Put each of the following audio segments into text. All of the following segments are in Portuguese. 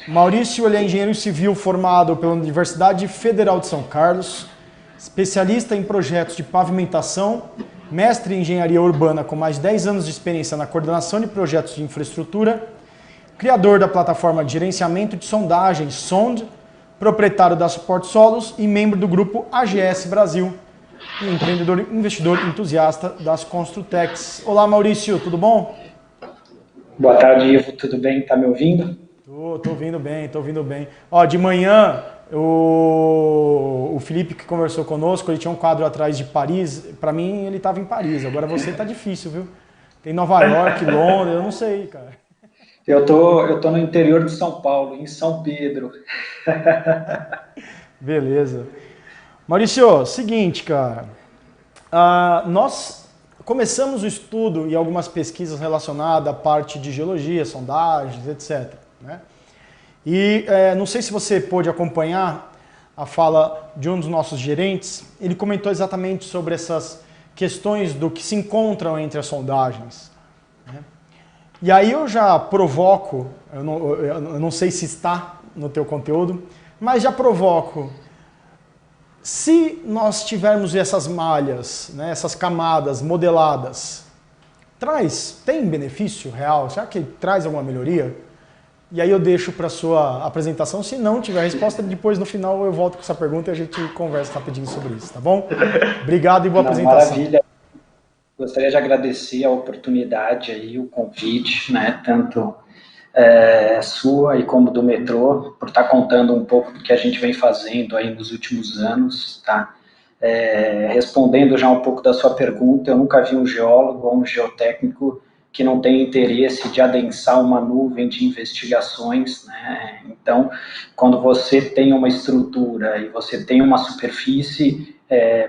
Maurício, ele é engenheiro civil formado pela Universidade Federal de São Carlos, especialista em projetos de pavimentação, mestre em engenharia urbana com mais de 10 anos de experiência na coordenação de projetos de infraestrutura, criador da plataforma de gerenciamento de sondagens SOND, proprietário da Suporte Solos e membro do grupo AGS Brasil, e empreendedor, investidor entusiasta das Construtex. Olá, Maurício, tudo bom? Boa tarde, Ivo. Tudo bem? Tá me ouvindo? Tô ouvindo bem, tô ouvindo bem. Ó, de manhã, o Felipe que conversou conosco, ele tinha um quadro atrás de Paris. Para mim, ele estava em Paris. Agora você tá difícil, viu? Tem Nova York, Londres, eu não sei, cara. Eu tô no interior de São Paulo, em São Pedro. Beleza. Maurício, seguinte, cara. Nós começamos o estudo e algumas pesquisas relacionadas à parte de geologia, sondagens, etc. Né? E não sei se você pôde acompanhar a fala de um dos nossos gerentes. Ele comentou exatamente sobre essas questões do que se encontram entre as sondagens. Né? E aí eu já provoco, eu não sei se está no teu conteúdo, mas já provoco. Se nós tivermos essas malhas, né, essas camadas modeladas, tem benefício real? Será que traz alguma melhoria? E aí eu deixo para a sua apresentação. Se não tiver resposta, depois no final eu volto com essa pergunta e a gente conversa rapidinho sobre isso, tá bom? Obrigado e boa Não, apresentação. maravilha. Gostaria de agradecer a oportunidade aí, o convite, né, tanto sua e como do metrô, por estar contando um pouco do que a gente vem fazendo aí nos últimos anos, tá? Respondendo já um pouco da sua pergunta, eu nunca vi um geólogo ou um geotécnico que não tenha interesse de adensar uma nuvem de investigações, né? Então, quando você tem uma estrutura e você tem uma superfície,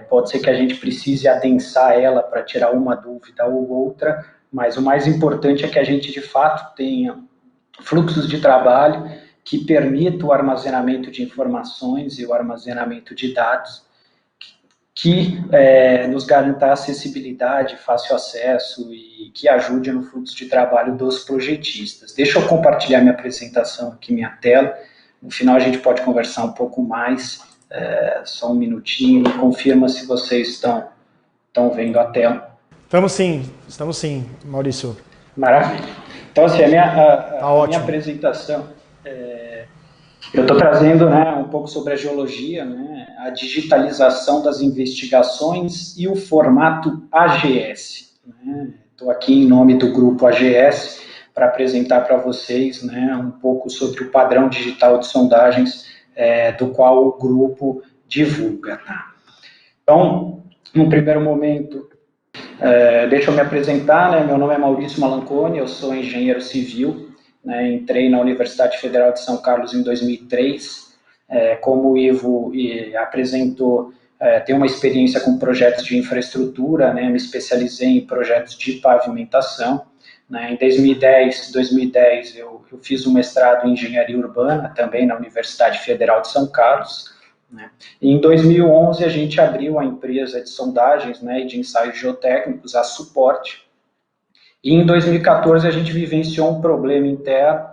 pode ser que a gente precise adensar ela para tirar uma dúvida ou outra, mas o mais importante é que a gente de fato tenha fluxos de trabalho que permitam o armazenamento de informações e o armazenamento de dados que nos garanta acessibilidade, fácil acesso e que ajude no fluxo de trabalho dos projetistas. Deixa eu compartilhar minha apresentação aqui, minha tela. No final a gente pode conversar um pouco mais, só um minutinho, me confirma se vocês estão vendo a tela. Estamos sim, Maurício. Maravilha. Então, assim, a minha apresentação, eu estou trazendo, né, um pouco sobre a geologia, né, a digitalização das investigações e o formato AGS. Estou aqui em nome do grupo AGS para apresentar para vocês, né, um pouco sobre o padrão digital de sondagens do qual o grupo divulga. Tá? Então, no primeiro momento, deixa eu me apresentar, né? Meu nome é Maurício Malanconi, eu sou engenheiro civil, né? Entrei na Universidade Federal de São Carlos em 2003, como o Ivo apresentou, tenho uma experiência com projetos de infraestrutura, né? Me especializei em projetos de pavimentação, né? Em 2010 eu fiz um mestrado em engenharia urbana, também na Universidade Federal de São Carlos, né? E em 2011 a gente abriu a empresa de sondagens, né, e de ensaios geotécnicos, a Suporte, e em 2014 a gente vivenciou um problema interno,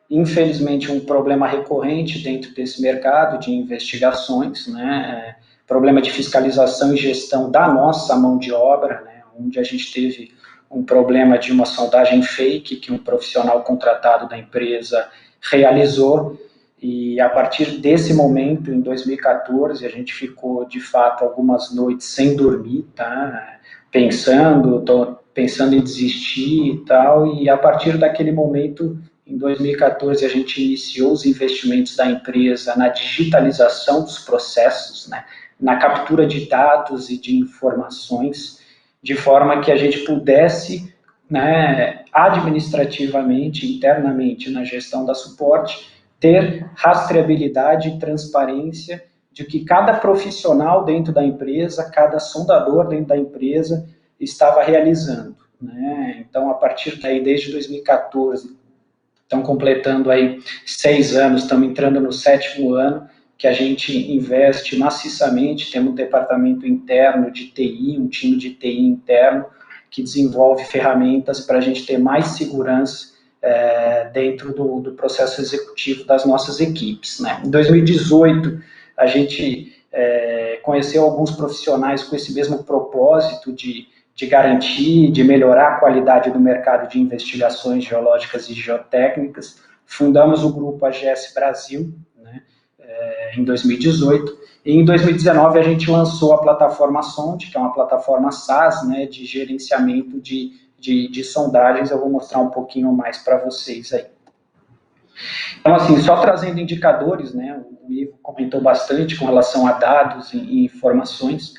infelizmente um problema recorrente dentro desse mercado de investigações, né, problema de fiscalização e gestão da nossa mão de obra, né, onde a gente teve um problema de uma sondagem fake que um profissional contratado da empresa realizou. E a partir desse momento, em 2014, a gente ficou, de fato, algumas noites sem dormir, tá? Pensando em desistir e tal, e a partir daquele momento, em 2014, a gente iniciou os investimentos da empresa na digitalização dos processos, né? Na captura de dados e de informações, de forma que a gente pudesse, né, administrativamente, internamente, na gestão da Suporte, ter rastreabilidade e transparência de que cada profissional dentro da empresa, cada sondador dentro da empresa estava realizando. Né? Então, a partir daí, desde 2014, estão completando aí 6 anos, estamos entrando no 7º ano, que a gente investe maciçamente, temos um departamento interno de TI, um time de TI interno, que desenvolve ferramentas para a gente ter mais segurança dentro do processo executivo das nossas equipes, né? Em 2018, a gente conheceu alguns profissionais com esse mesmo propósito de garantir, de melhorar a qualidade do mercado de investigações geológicas e geotécnicas. Fundamos o grupo AGS Brasil, né, em 2018, e em 2019 a gente lançou a plataforma SOND, que é uma plataforma SaaS, né, de gerenciamento de sondagens. Eu vou mostrar um pouquinho mais para vocês aí. Então, assim, só trazendo indicadores, né, o Ivo comentou bastante com relação a dados e informações.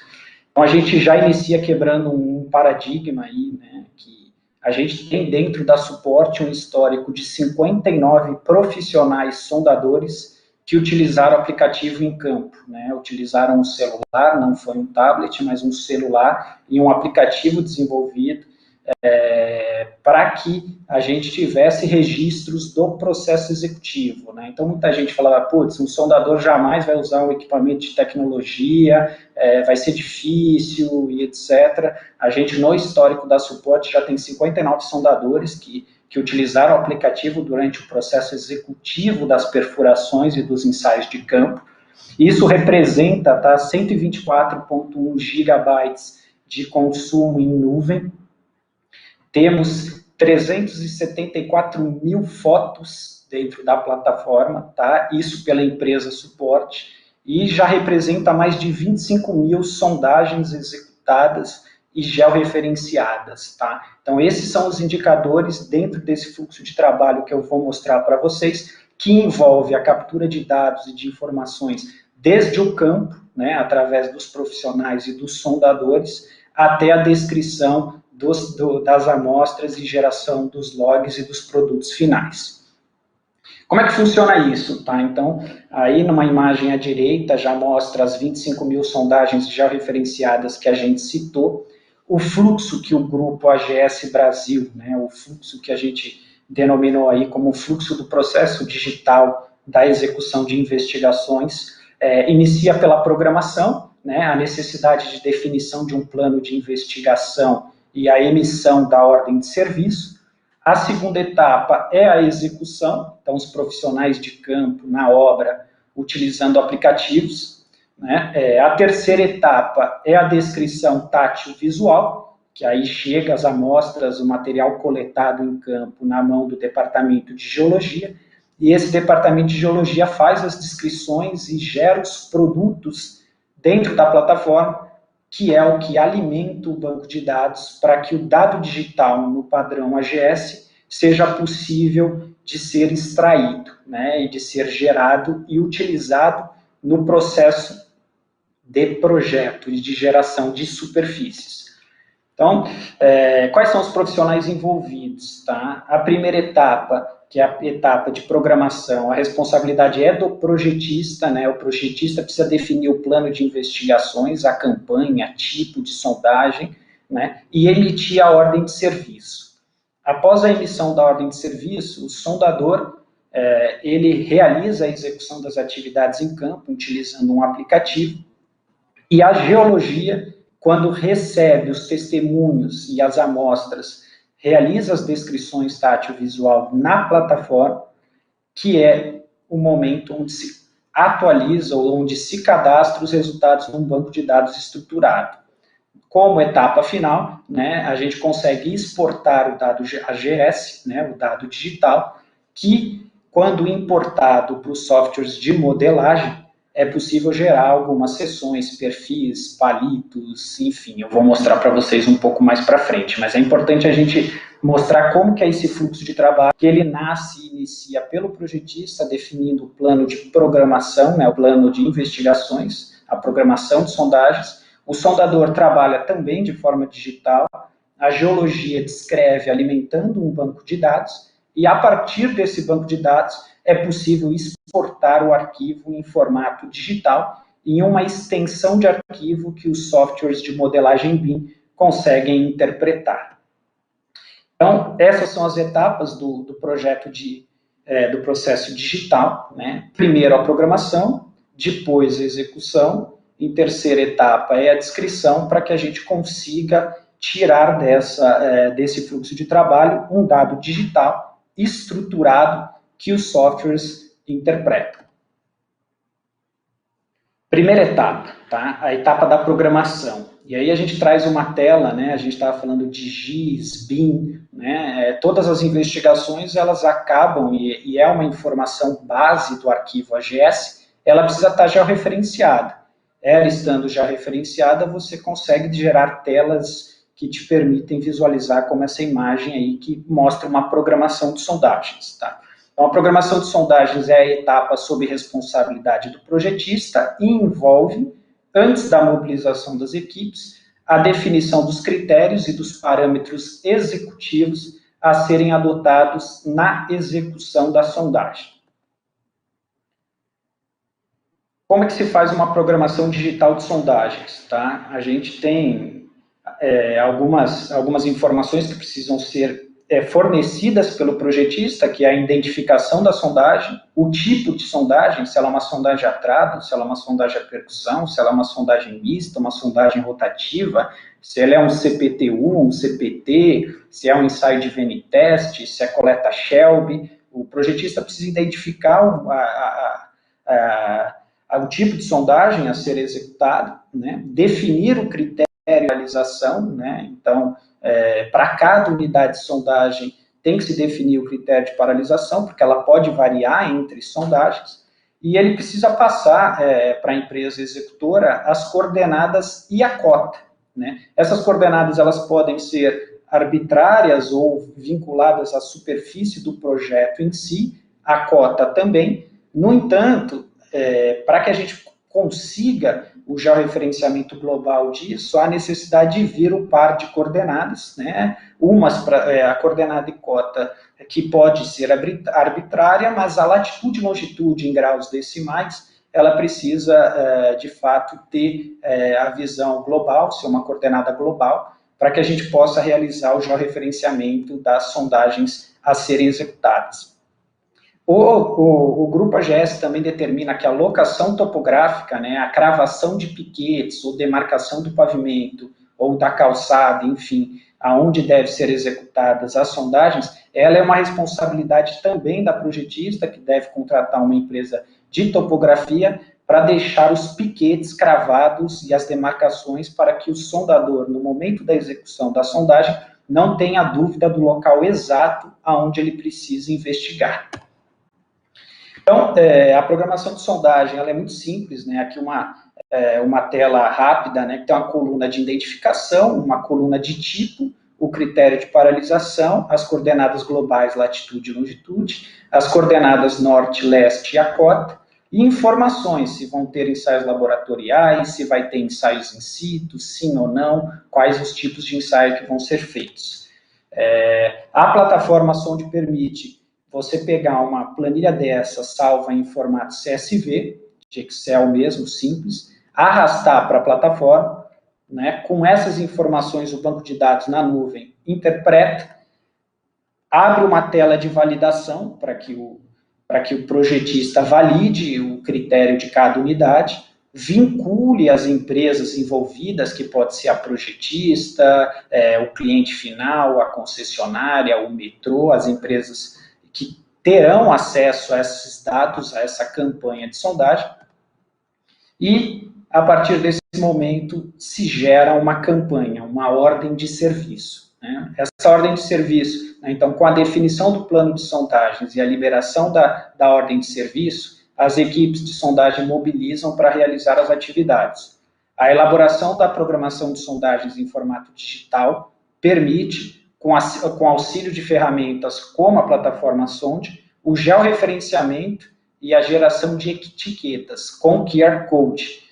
Então, a gente já inicia quebrando um paradigma aí, né, que a gente tem dentro da Suporte um histórico de 59 profissionais sondadores que utilizaram o aplicativo em campo, né, utilizaram um celular, não foi um tablet, mas um celular e um aplicativo desenvolvido para que a gente tivesse registros do processo executivo, né? Então, muita gente falava, putz, um sondador jamais vai usar um equipamento de tecnologia, vai ser difícil e etc. A gente, no histórico da Suporte, já tem 59 sondadores que utilizaram o aplicativo durante o processo executivo das perfurações e dos ensaios de campo. Isso representa 124,1 gigabytes de consumo em nuvem. Temos 374 mil fotos dentro da plataforma, tá? Isso pela empresa Suporte, e já representa mais de 25 mil sondagens executadas e georreferenciadas, tá? Então, esses são os indicadores dentro desse fluxo de trabalho que eu vou mostrar para vocês, que envolve a captura de dados e de informações desde o campo, né, através dos profissionais e dos sondadores, até a descrição das amostras e geração dos logs e dos produtos finais. Como é que funciona isso? Tá? Então, aí numa imagem à direita já mostra as 25 mil sondagens georreferenciadas que a gente citou, o fluxo que o grupo AGS Brasil, né, o fluxo que a gente denominou aí como fluxo do processo digital da execução de investigações, inicia pela programação, né, a necessidade de definição de um plano de investigação e a emissão da ordem de serviço. A segunda etapa é a execução, então os profissionais de campo na obra utilizando aplicativos, né? A terceira etapa é a descrição tátil visual, que aí chega as amostras, o material coletado em campo na mão do departamento de geologia, e esse departamento de geologia faz as descrições e gera os produtos dentro da plataforma, que é o que alimenta o banco de dados para que o dado digital no padrão AGS seja possível de ser extraído, né, e de ser gerado e utilizado no processo de projeto e de geração de superfícies. Então, quais são os profissionais envolvidos? Tá? A primeira etapa, que é a etapa de programação, a responsabilidade é do projetista, né? O projetista precisa definir o plano de investigações, a campanha, tipo de sondagem, né? E emitir a ordem de serviço. Após a emissão da ordem de serviço, o sondador ele realiza a execução das atividades em campo, utilizando um aplicativo, e a geologia, quando recebe os testemunhos e as amostras, realiza as descrições tátil-visual na plataforma, que é o momento onde se atualiza ou onde se cadastra os resultados num banco de dados estruturado. Como etapa final, né, a gente consegue exportar o dado AGS, né, o dado digital, que, quando importado para os softwares de modelagem, é possível gerar algumas seções, perfis, palitos, enfim, eu vou mostrar para vocês um pouco mais para frente, mas é importante a gente mostrar como que é esse fluxo de trabalho, que ele nasce e inicia pelo projetista, definindo o plano de programação, né, o plano de investigações, a programação de sondagens, o sondador trabalha também de forma digital, a geologia descreve alimentando um banco de dados, e a partir desse banco de dados é possível exportar o arquivo em formato digital em uma extensão de arquivo que os softwares de modelagem BIM conseguem interpretar. Então, essas são as etapas do projeto do processo digital, né? Primeiro a programação, depois a execução, em terceira etapa é a descrição, para que a gente consiga tirar desse fluxo de trabalho um dado digital estruturado que os softwares interpretam. Primeira etapa, tá? A etapa da programação. E aí a gente traz uma tela, né? A gente estava falando de GIS, BIM, né? Todas as investigações, elas acabam, e é uma informação base do arquivo AGS, ela precisa estar georreferenciada. Ela estando já referenciada, você consegue gerar telas que te permitem visualizar como essa imagem aí que mostra uma programação de sondagens, tá? Então, a programação de sondagens é a etapa sob responsabilidade do projetista e envolve, antes da mobilização das equipes, a definição dos critérios e dos parâmetros executivos a serem adotados na execução da sondagem. Como é que se faz uma programação digital de sondagens? Tá? A gente tem algumas informações que precisam ser fornecidas pelo projetista, que é a identificação da sondagem, o tipo de sondagem, se ela é uma sondagem a trado, se ela é uma sondagem a percussão, se ela é uma sondagem mista, uma sondagem rotativa, se ela é um CPTU, um CPT, se é um ensaio de VN-teste, se é coleta Shelby. O projetista precisa identificar o tipo de sondagem a ser executado, né? Definir o critério de realização, né? Então, para cada unidade de sondagem tem que se definir o critério de paralisação, porque ela pode variar entre sondagens, e ele precisa passar para a empresa executora as coordenadas e a cota, né? Essas coordenadas elas podem ser arbitrárias ou vinculadas à superfície do projeto em si, a cota também. No entanto, para que a gente consiga o georreferenciamento global disso, há necessidade de vir o par de coordenadas, né? A coordenada e cota que pode ser arbitrária, mas a latitude e longitude em graus decimais, ela precisa, de fato, ter a visão global, ser uma coordenada global, para que a gente possa realizar o georreferenciamento das sondagens a serem executadas. O grupo AGS também determina que a locação topográfica, né, a cravação de piquetes, ou demarcação do pavimento, ou da calçada, enfim, aonde devem ser executadas as sondagens, ela é uma responsabilidade também da projetista, que deve contratar uma empresa de topografia para deixar os piquetes cravados e as demarcações para que o sondador, no momento da execução da sondagem, não tenha dúvida do local exato aonde ele precisa investigar. Então, a programação de sondagem ela é muito simples, né? Aqui uma tela rápida, né? Que tem uma coluna de identificação, uma coluna de tipo, o critério de paralisação, as coordenadas globais, latitude e longitude, as coordenadas norte, leste e a cota, e informações, se vão ter ensaios laboratoriais, se vai ter ensaios in situ, sim ou não, quais os tipos de ensaio que vão ser feitos. A plataforma Sonde permite você pegar uma planilha dessa, salva em formato CSV, de Excel mesmo, simples, arrastar para a plataforma, né, com essas informações o banco de dados na nuvem interpreta, abre uma tela de validação para que o projetista valide o critério de cada unidade, vincule as empresas envolvidas, que pode ser a projetista, o cliente final, a concessionária, o metrô, as empresas que terão acesso a esses dados, a essa campanha de sondagem, e, a partir desse momento, se gera uma campanha, uma ordem de serviço, né? Essa ordem de serviço, né, então, com a definição do plano de sondagens e a liberação da ordem de serviço, as equipes de sondagem mobilizam para realizar as atividades. A elaboração da programação de sondagens em formato digital permite, com auxílio de ferramentas como a plataforma Sonde, o georreferenciamento e a geração de etiquetas com QR Code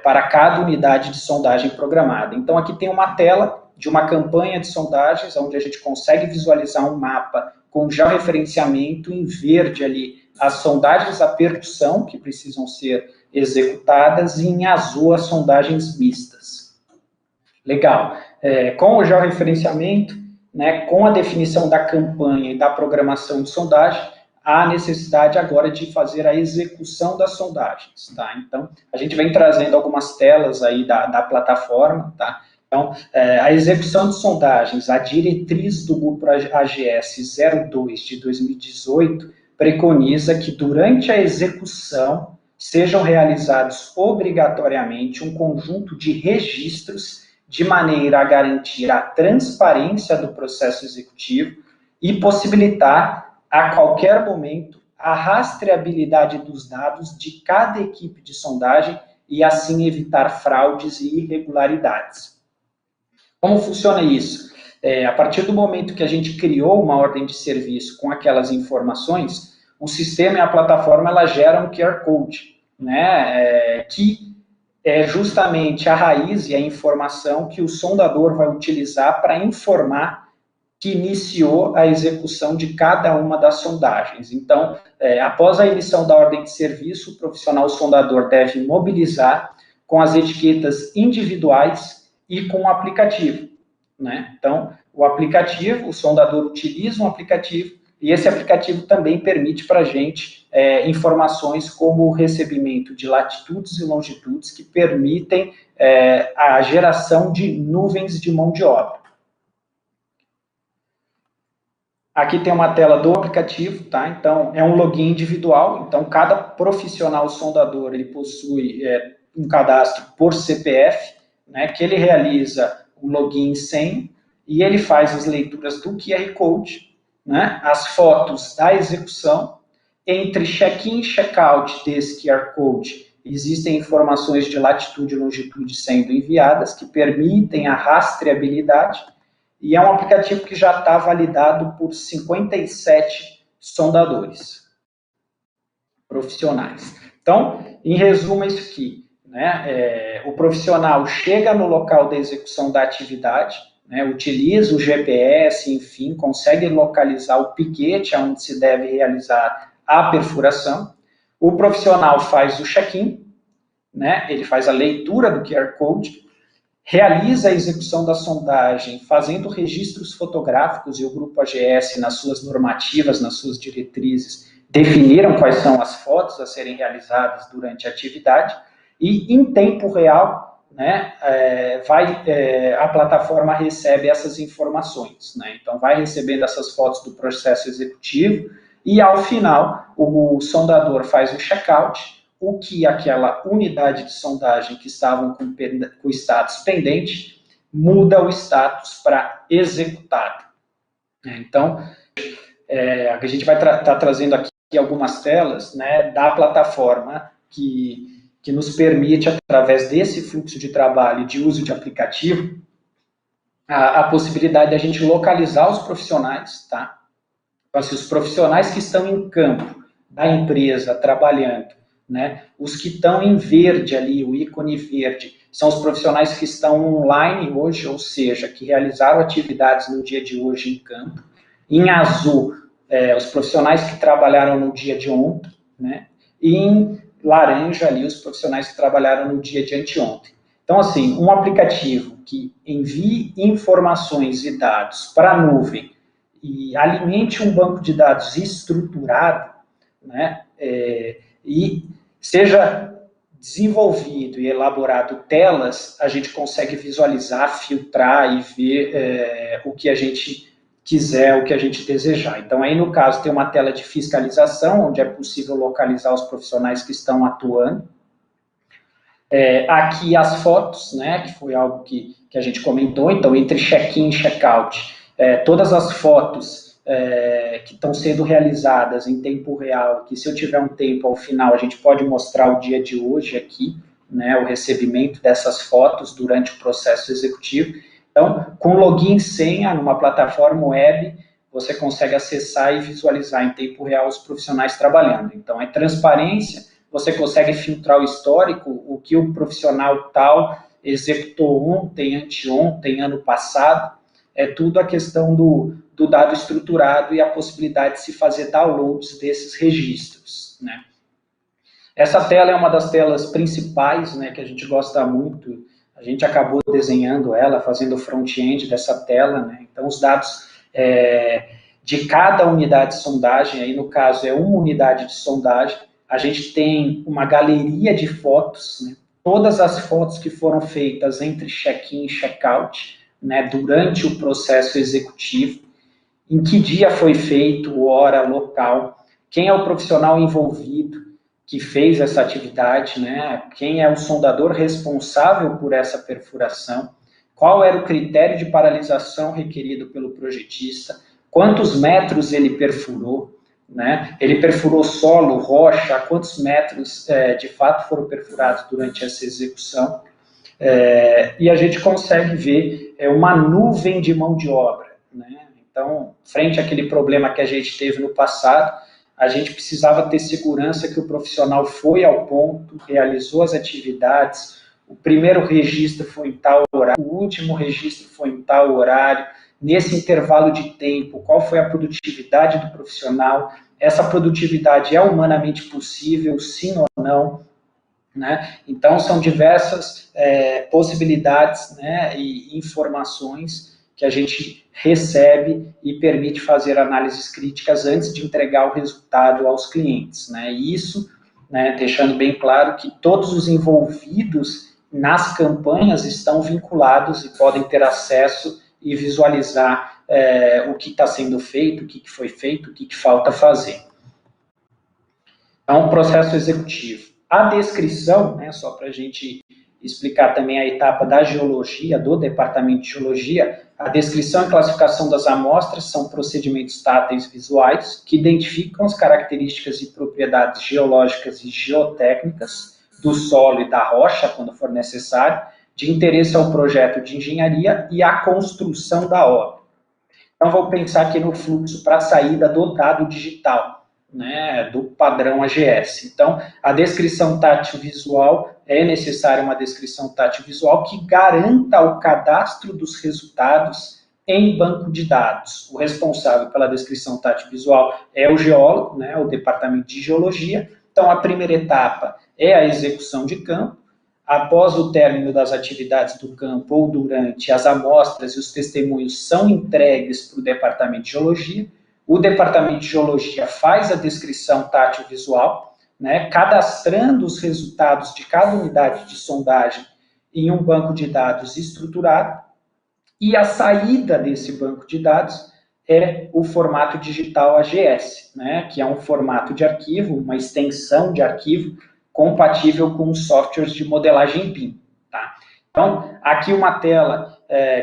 para cada unidade de sondagem programada. Então, aqui tem uma tela de uma campanha de sondagens, onde a gente consegue visualizar um mapa com georreferenciamento em verde ali, as sondagens a percussão, que precisam ser executadas, e em azul as sondagens mistas. Legal. Com o georreferenciamento, né, com a definição da campanha e da programação de sondagem, há necessidade agora de fazer a execução das sondagens, tá? Então, a gente vem trazendo algumas telas aí da plataforma, tá? Então, a execução de sondagens, a diretriz do grupo AGS 02 de 2018 preconiza que durante a execução sejam realizados obrigatoriamente um conjunto de registros de maneira a garantir a transparência do processo executivo e possibilitar, a qualquer momento, a rastreabilidade dos dados de cada equipe de sondagem e, assim, evitar fraudes e irregularidades. Como funciona isso? A partir do momento que a gente criou uma ordem de serviço com aquelas informações, o sistema e a plataforma ela gera um QR Code, né, que é justamente a raiz e a informação que o sondador vai utilizar para informar que iniciou a execução de cada uma das sondagens. Então, após a emissão da ordem de serviço, o profissional sondador deve mobilizar com as etiquetas individuais e com o aplicativo, né? Então, o aplicativo, o sondador utiliza um aplicativo e esse aplicativo também permite para a gente informações como o recebimento de latitudes e longitudes que permitem a geração de nuvens de mão de obra. Aqui tem uma tela do aplicativo, tá? Então, é um login individual, então cada profissional sondador, ele possui um cadastro por CPF, né, que ele realiza o login sem, e ele faz as leituras do QR Code, né, as fotos da execução, entre check-in e check-out desse QR Code, existem informações de latitude e longitude sendo enviadas, que permitem a rastreabilidade, e é um aplicativo que já está validado por 57 sondadores profissionais. Então, em resumo, é isso aqui. Né? O profissional chega no local da execução da atividade, né? Utiliza o GPS, enfim, consegue localizar o piquete onde se deve realizar a perfuração. O profissional faz o check-in, né? Ele faz a leitura do QR Code, realiza a execução da sondagem, fazendo registros fotográficos, e o Grupo AGS, nas suas normativas, nas suas diretrizes, definiram quais são as fotos a serem realizadas durante a atividade, e em tempo real, né, a plataforma recebe essas informações, né? Então vai recebendo essas fotos do processo executivo e ao final o sondador faz o check-out, o que aquela unidade de sondagem que estavam com o status pendente muda o status para executado. Então, a gente vai estar trazendo aqui algumas telas, né, da plataforma que nos permite, através desse fluxo de trabalho de uso de aplicativo, a possibilidade de a gente localizar os profissionais, tá? Então, assim, os profissionais que estão em campo da empresa trabalhando, né? Os que estão em verde ali, o ícone verde, são os profissionais que estão online hoje, ou seja, que realizaram atividades no dia de hoje em campo. Em azul, os profissionais que trabalharam no dia de ontem, né? E em laranja ali, os profissionais que trabalharam no dia de anteontem. Então, assim, um aplicativo que envie informações e dados para a nuvem e alimente um banco de dados estruturado, né, e seja desenvolvido e elaborado telas, a gente consegue visualizar, filtrar e ver o que a gente quiser, o que a gente desejar. Então, aí no caso, tem uma tela de fiscalização, onde é possível localizar os profissionais que estão atuando. Aqui as fotos, né, que foi algo que a gente comentou, então, entre check-in e check-out, todas as fotos que estão sendo realizadas em tempo real, que se eu tiver um tempo ao final, a gente pode mostrar o dia de hoje aqui, né, o recebimento dessas fotos durante o processo executivo. Então, com login e senha numa plataforma web, você consegue acessar e visualizar em tempo real os profissionais trabalhando. Então, é transparência, você consegue filtrar o histórico, o que o profissional tal executou ontem, anteontem, ano passado, é tudo a questão do dado estruturado e a possibilidade de se fazer downloads desses registros, né? Essa tela é uma das telas principais, né, que a gente gosta muito. A gente acabou desenhando ela, fazendo o front-end dessa tela, né? Então, os dados de cada unidade de sondagem, aí no caso é uma unidade de sondagem, a gente tem uma galeria de fotos, né, todas as fotos que foram feitas entre check-in e check-out, né, durante o processo executivo, em que dia foi feito, hora, local, quem é o profissional envolvido que fez essa atividade, né, quem é o sondador responsável por essa perfuração, qual era o critério de paralisação requerido pelo projetista, quantos metros ele perfurou, né? Ele perfurou solo, rocha, quantos metros de fato foram perfurados durante essa execução, e a gente consegue ver uma nuvem de mão de obra, né? Então, frente àquele problema que a gente teve no passado, a gente precisava ter segurança que o profissional foi ao ponto, realizou as atividades, o primeiro registro foi em tal horário, o último registro foi em tal horário, nesse intervalo de tempo, qual foi a produtividade do profissional, essa produtividade é humanamente possível, sim ou não, né? Então, são diversas possibilidades, né, e informações que a gente recebe e permite fazer análises críticas antes de entregar o resultado aos clientes, né? E isso, né, deixando bem claro que todos os envolvidos nas campanhas estão vinculados e podem ter acesso e visualizar o que está sendo feito, o que foi feito, o que falta fazer. Então, processo executivo. A descrição, né, só para a gente explicar também a etapa da geologia, do departamento de geologia, a descrição e classificação das amostras são procedimentos táteis visuais que identificam as características e propriedades geológicas e geotécnicas do solo e da rocha, quando for necessário, de interesse ao projeto de engenharia e à construção da obra. Então, vou pensar aqui no fluxo para a saída do dado digital, né, do padrão AGS. Então, a descrição tátil visual, é necessária uma descrição tátil visual que garanta o cadastro dos resultados em banco de dados. O responsável pela descrição tátil visual é o geólogo, né, o departamento de geologia. Então, a primeira etapa é a execução de campo. Após o término das atividades do campo ou durante, as amostras e os testemunhos são entregues para o departamento de geologia. O departamento de geologia faz a descrição tátil visual, né, cadastrando os resultados de cada unidade de sondagem em um banco de dados estruturado, e a saída desse banco de dados é o formato digital AGS, né, que é um formato de arquivo, uma extensão de arquivo compatível com os softwares de modelagem BIM. Tá? Então, aqui uma tela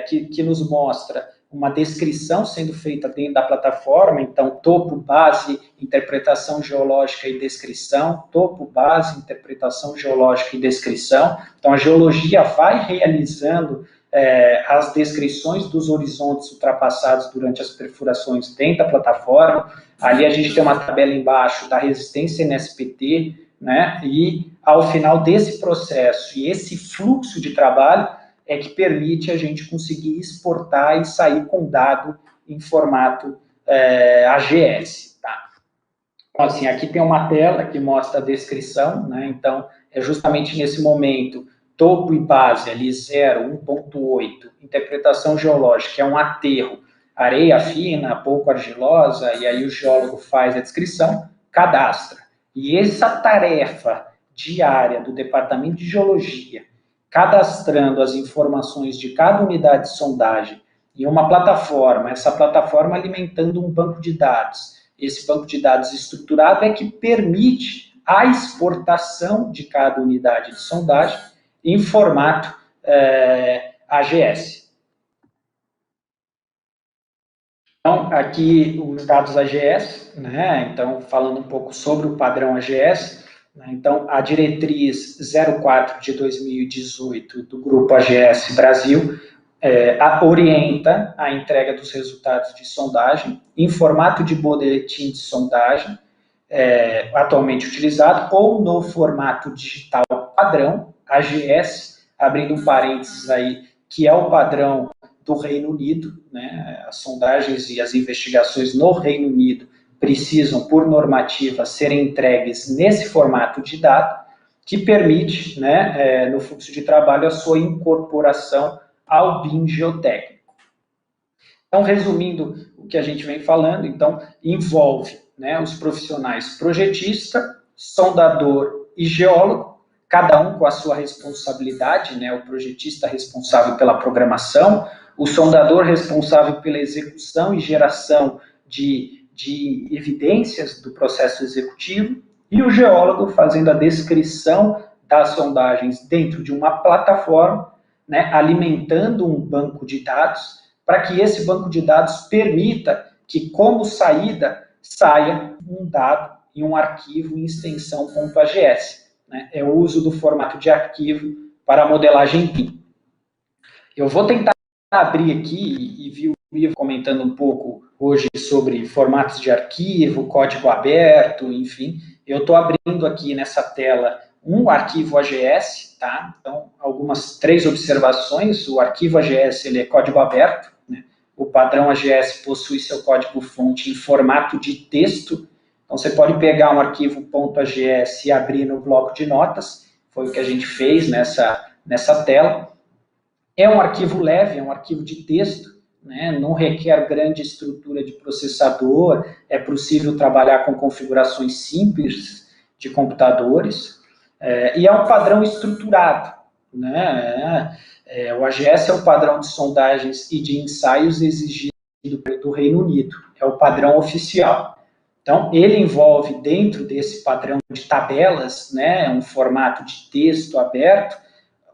que nos mostra uma descrição sendo feita dentro da plataforma, então topo, base, interpretação geológica e descrição, topo, base, interpretação geológica e descrição. Então a geologia vai realizando as descrições dos horizontes ultrapassados durante as perfurações dentro da plataforma. Ali a gente tem uma tabela embaixo da resistência NSPT, né? E ao final desse processo e esse fluxo de trabalho é que permite a gente conseguir exportar e sair com dado em formato AGS. Tá? Então, assim, aqui tem uma tela que mostra a descrição, né? Então, é justamente nesse momento, topo e base, ali 0, 1.8, interpretação geológica, é um aterro, areia fina, pouco argilosa, e aí o geólogo faz a descrição, cadastra. E essa tarefa diária do departamento de geologia, cadastrando as informações de cada unidade de sondagem em uma plataforma, essa plataforma alimentando um banco de dados. Esse banco de dados estruturado é que permite a exportação de cada unidade de sondagem em formato AGS. Então, aqui os dados AGS, né? Então, falando um pouco sobre o padrão AGS, então, a diretriz 04 de 2018 do Grupo AGS Brasil orienta a entrega dos resultados de sondagem em formato de boletim de sondagem, atualmente utilizado, ou no formato digital padrão, AGS, abrindo um parênteses aí, que é o padrão do Reino Unido, né? As sondagens e as investigações no Reino Unido precisam, por normativa, serem entregues nesse formato de dado, que permite, né, no fluxo de trabalho, a sua incorporação ao BIM geotécnico. Então, resumindo o que a gente vem falando, então, envolve, né, os profissionais projetista, sondador e geólogo, cada um com a sua responsabilidade, né? O projetista responsável pela programação, o sondador responsável pela execução e geração de evidências do processo executivo, e o geólogo fazendo a descrição das sondagens dentro de uma plataforma, né, alimentando um banco de dados, para que esse banco de dados permita que, como saída, saia um dado em um arquivo em extensão .ags. Né? É o uso do formato de arquivo para a modelagem BIM. Eu vou tentar abrir aqui e vi o Ivo comentando um pouco hoje sobre formatos de arquivo, código aberto, enfim. Eu estou abrindo aqui nessa tela um arquivo AGS, tá? Então, três observações. O arquivo AGS ele é código aberto, né? O padrão AGS possui seu código-fonte em formato de texto. Então, você pode pegar um arquivo .ags e abrir no bloco de notas. Foi o que a gente fez nessa tela. É um arquivo leve, é um arquivo de texto, né? Não requer grande estrutura de processador, é possível trabalhar com configurações simples de computadores, e é um padrão estruturado. Né? O AGS é o padrão de sondagens e de ensaios exigido do Reino Unido, é o padrão oficial. Então, ele envolve, dentro desse padrão de tabelas, né, um formato de texto aberto,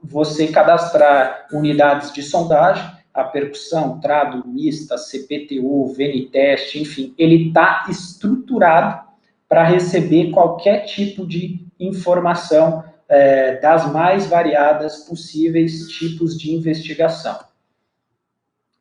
você cadastrar unidades de sondagem, a percussão, trado, mista, CPTU, VNTest, enfim, ele está estruturado para receber qualquer tipo de informação das mais variadas possíveis tipos de investigação.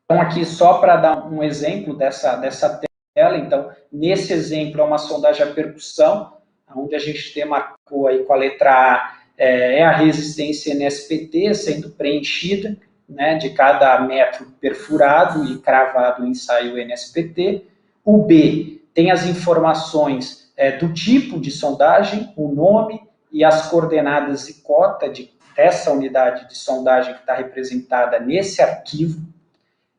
Então, aqui só para dar um exemplo dessa tela, então, nesse exemplo é uma sondagem a percussão, onde a gente demarcou aí com a letra A, é a resistência NSPT sendo preenchida, né, de cada metro perfurado e cravado o ensaio NSPT. O B tem as informações do tipo de sondagem, o nome e as coordenadas e cota dessa unidade de sondagem que está representada nesse arquivo.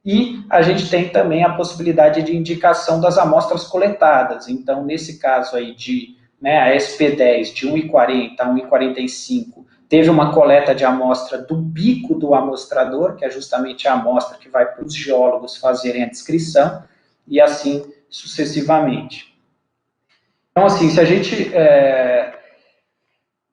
E a gente tem também a possibilidade de indicação das amostras coletadas. Então, nesse caso aí a SP10 de 1,40 a 1,45, teve uma coleta de amostra do bico do amostrador, que é justamente a amostra que vai para os geólogos fazerem a descrição, e assim sucessivamente. Então, assim, se a gente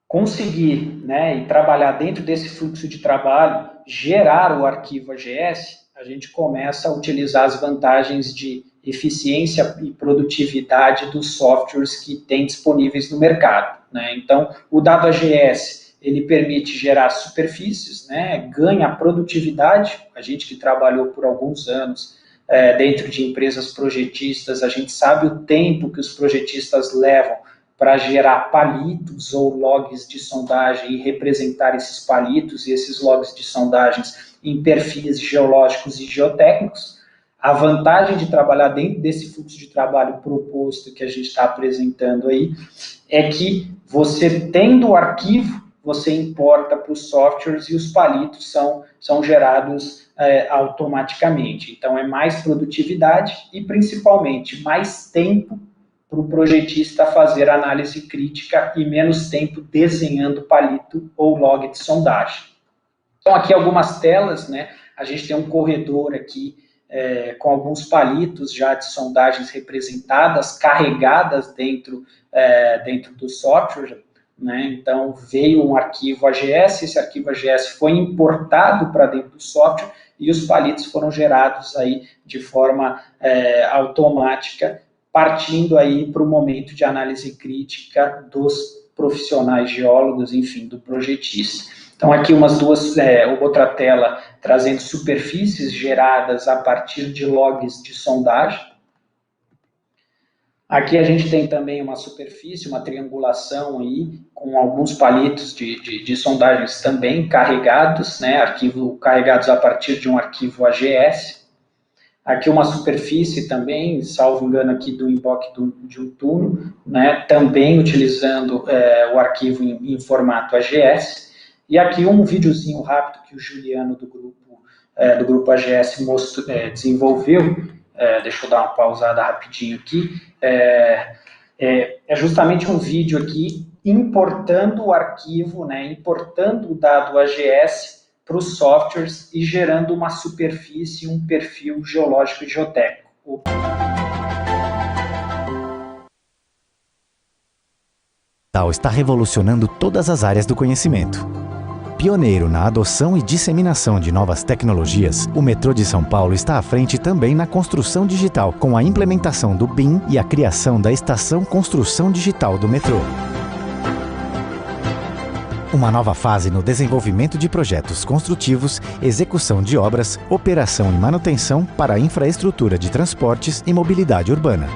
conseguir, né, e trabalhar dentro desse fluxo de trabalho, gerar o arquivo AGS, a gente começa a utilizar as vantagens de eficiência e produtividade dos softwares que tem disponíveis no mercado. Né? Então, o dado AGS, ele permite gerar superfícies, né? Ganha produtividade. A gente que trabalhou por alguns anos dentro de empresas projetistas, a gente sabe o tempo que os projetistas levam para gerar palitos ou logs de sondagem e representar esses palitos e esses logs de sondagens em perfis geológicos e geotécnicos. A vantagem de trabalhar dentro desse fluxo de trabalho proposto que a gente está apresentando aí é que você, tendo o arquivo, você importa para os softwares e os palitos são gerados automaticamente. Então, é mais produtividade e, principalmente, mais tempo para o projetista fazer análise crítica e menos tempo desenhando palito ou log de sondagem. Então, aqui algumas telas, né? A gente tem um corredor aqui com alguns palitos já de sondagens representadas, carregadas dentro do software, né? Então, veio um arquivo AGS, esse arquivo AGS foi importado para dentro do software e os palitos foram gerados aí de forma automática, partindo aí para o momento de análise crítica dos profissionais geólogos, enfim, do projetista. Então, aqui outra tela trazendo superfícies geradas a partir de logs de sondagem. Aqui a gente tem também uma superfície, uma triangulação aí, com alguns palitos de sondagens também carregados, né, carregados a partir de um arquivo AGS. Aqui uma superfície também, salvo engano aqui do emboque de um túnel, né, também utilizando o arquivo em formato AGS. E aqui um videozinho rápido que o Juliano do grupo AGS desenvolveu, deixa eu dar uma pausada rapidinho aqui, é justamente um vídeo aqui importando o arquivo, né, importando o dado AGS para os softwares e gerando uma superfície, um perfil geológico e geotécnico. Está revolucionando todas as áreas do conhecimento. Pioneiro na adoção e disseminação de novas tecnologias, o Metrô de São Paulo está à frente também na construção digital, com a implementação do BIM e a criação da Estação Construção Digital do metrô. Uma nova fase no desenvolvimento de projetos construtivos, execução de obras, operação e manutenção para a infraestrutura de transportes e mobilidade urbana.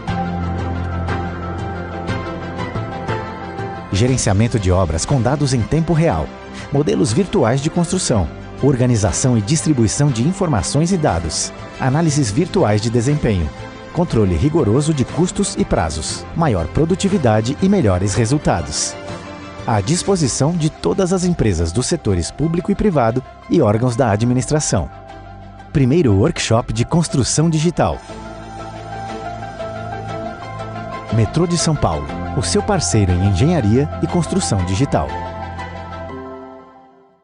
Gerenciamento de obras com dados em tempo real, modelos virtuais de construção, organização e distribuição de informações e dados, análises virtuais de desempenho, controle rigoroso de custos e prazos, maior produtividade e melhores resultados. À disposição de todas as empresas dos setores público e privado e órgãos da administração. Primeiro workshop de construção digital. Metrô de São Paulo, o seu parceiro em engenharia e construção digital.